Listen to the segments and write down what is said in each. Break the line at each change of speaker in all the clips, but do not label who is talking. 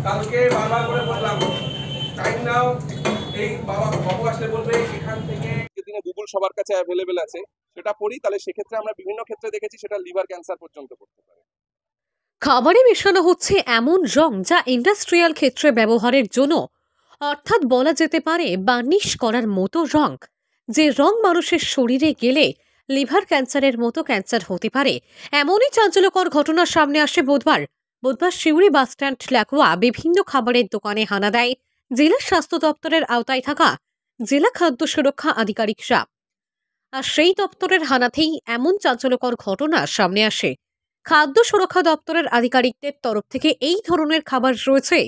কালকে বারবার করে বললাম টাইম নাও, এই বাবা বাবু আসলে বলবে এখান থেকে দিনে গুগল সবার কাছে অ্যাভেলেবেল আছে, সেটা পড়ি, তাহলে সেক্ষেত্রে আমরা বিভিন্ন ক্ষেত্রে দেখেছি সেটা লিভার ক্যান্সার পর্যন্ত করতে পারে।
খাবারে মেশানো হচ্ছে এমন রং যা ইন্ডাস্ট্রিয়াল ক্ষেত্রে ব্যবহারের জন্য, অর্থাৎ বলা যেতে পারে বার্নিশ করার মতো রং, যে রং মানুষের শরীরে গেলে লিভার ক্যান্সারের মতো ক্যান্সার হতে পারে। এমনই চাঞ্চল্যকর ঘটনার সামনে আসে বুধবার সিউড়ি বাসস্ট্যান্ড লাগোয়া বিভিন্ন খাবারের দোকানে হানা দেয় জেলা স্বাস্থ্য দপ্তরের আওতায় থাকা জেলা খাদ্য সুরক্ষা আধিকারিকরা। আর সেই দপ্তরের হানাতেই এমন চাঞ্চল্যকর ঘটনা সামনে আসে। খাদ্য সুরক্ষা দপ্তরের আধিকারিকদের তরফ থেকে এই ধরনের খাবার রয়েছে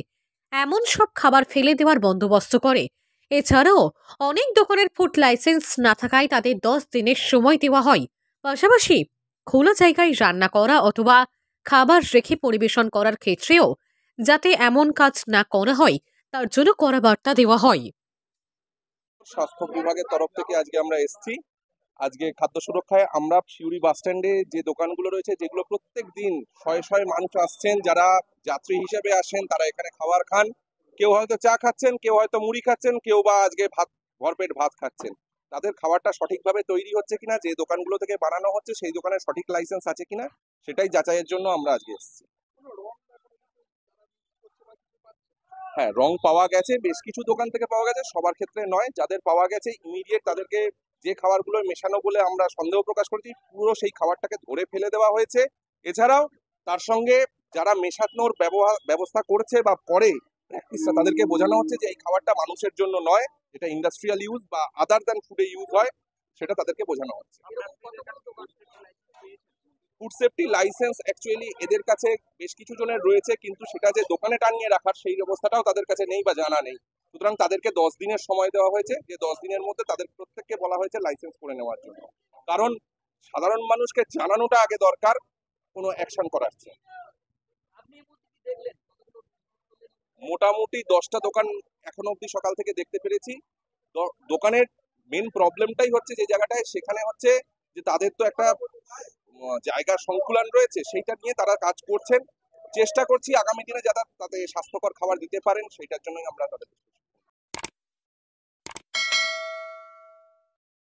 এমন সব খাবার ফেলে দেওয়ার বন্দোবস্ত করে। এছাড়াও অনেক দোকানের ফুড লাইসেন্স না থাকায় তাদের 10 দিনের সময় দেওয়া হয়। পাশাপাশি খোলা জায়গায় রান্না করা অথবা খাবার রেখে পরিবেশন করার ক্ষেত্রেও যাতে এমন কাজ না করা হয় তার জন্য কড়া বার্তা দেওয়া হয়।
স্বাস্থ্য বিভাগের তরফ থেকে আজকে আমরা এসেছি। আজকে খাদ্য সুরক্ষায় আমরা সিউড়ি বাস স্ট্যান্ডে যে দোকানগুলো রয়েছে, যেগুলো প্রত্যেক দিন শয়ে শয়ে মানুষ আসছেন, যারা যাত্রী হিসেবে আসেন, তারা এখানে খাবার খান। কেউ হয়তো চা খাচ্ছেন, কেউ হয়তো মুড়ি খাচ্ছেন, কেউ বা আজকে ভাত, ভরপেট ভাত খাচ্ছেন। তাদের খাবারটা সঠিকভাবে তৈরি হচ্ছে কিনা, যে দোকানগুলো থেকে বানানো হচ্ছে সেই দোকানের সঠিক লাইসেন্স আছে কিনা, সেটাই যাচাইয়ের জন্য আমরা আজকে এসেছি। হ্যাঁ, রং পাওয়া গেছে, বেশ কিছু দোকান থেকে পাওয়া গেছে, সবার ক্ষেত্রে নয়। যাদের পাওয়া গেছে ইমিডিয়েট তাদেরকে, যে খাবারগুলো মেশানো বলে আমরা সন্দেহ প্রকাশ করেছি, পুরো সেই খাবারটাকে ধরে ফেলে দেওয়া হয়েছে। এছাড়াও তার সঙ্গে যারা মেশানোর ব্যবস্থা করছে বা করে প্র্যাকটিসটা, তাদেরকে বোঝানো হচ্ছে যে এই খাবারটা মানুষের জন্য নয়, এটা ইন্ডাস্ট্রিয়াল ইউজ বা আদার দ্যান ফুডে ইউজ হয়, সেটা তাদেরকে বোঝানো হচ্ছে। ফুড সেফটি লাইসেন্স অ্যাকচুয়ালি এদের কাছে বেশ কিছু জনের রয়েছে, কিন্তু সেটা যে দোকানে টানিয়ে রাখার সেই ব্যবস্থাটাও তাদের কাছে নেই বা জানা নেই। সুতরাং তাদেরকে 10 দিনের সময় দেওয়া হয়েছে, যে 10 দিনের মধ্যে তাদের প্রত্যেককে বলা হয়েছে লাইসেন্স করে নেওয়ার জন্য। কারণ সাধারণ মানুষকে জানানোটা আগে দরকার কোনো অ্যাকশন করার চেয়ে। মোটামুটি 10টা দোকান এখনো অব্দি সকাল থেকে দেখতে পেরেছি। দোকানের মেন প্রবলেমটাই হচ্ছে যে জায়গাটায়, সেখানে হচ্ছে যে তাদের তো একটা জায়গার সংকুলান রয়েছে, সেইটা নিয়ে তারা কাজ করছেন। চেষ্টা করছি আগামী দিনে যারা তাদের স্বাস্থ্যকর খাবার দিতে পারেন, সেইটার জন্যই আমরা তাদের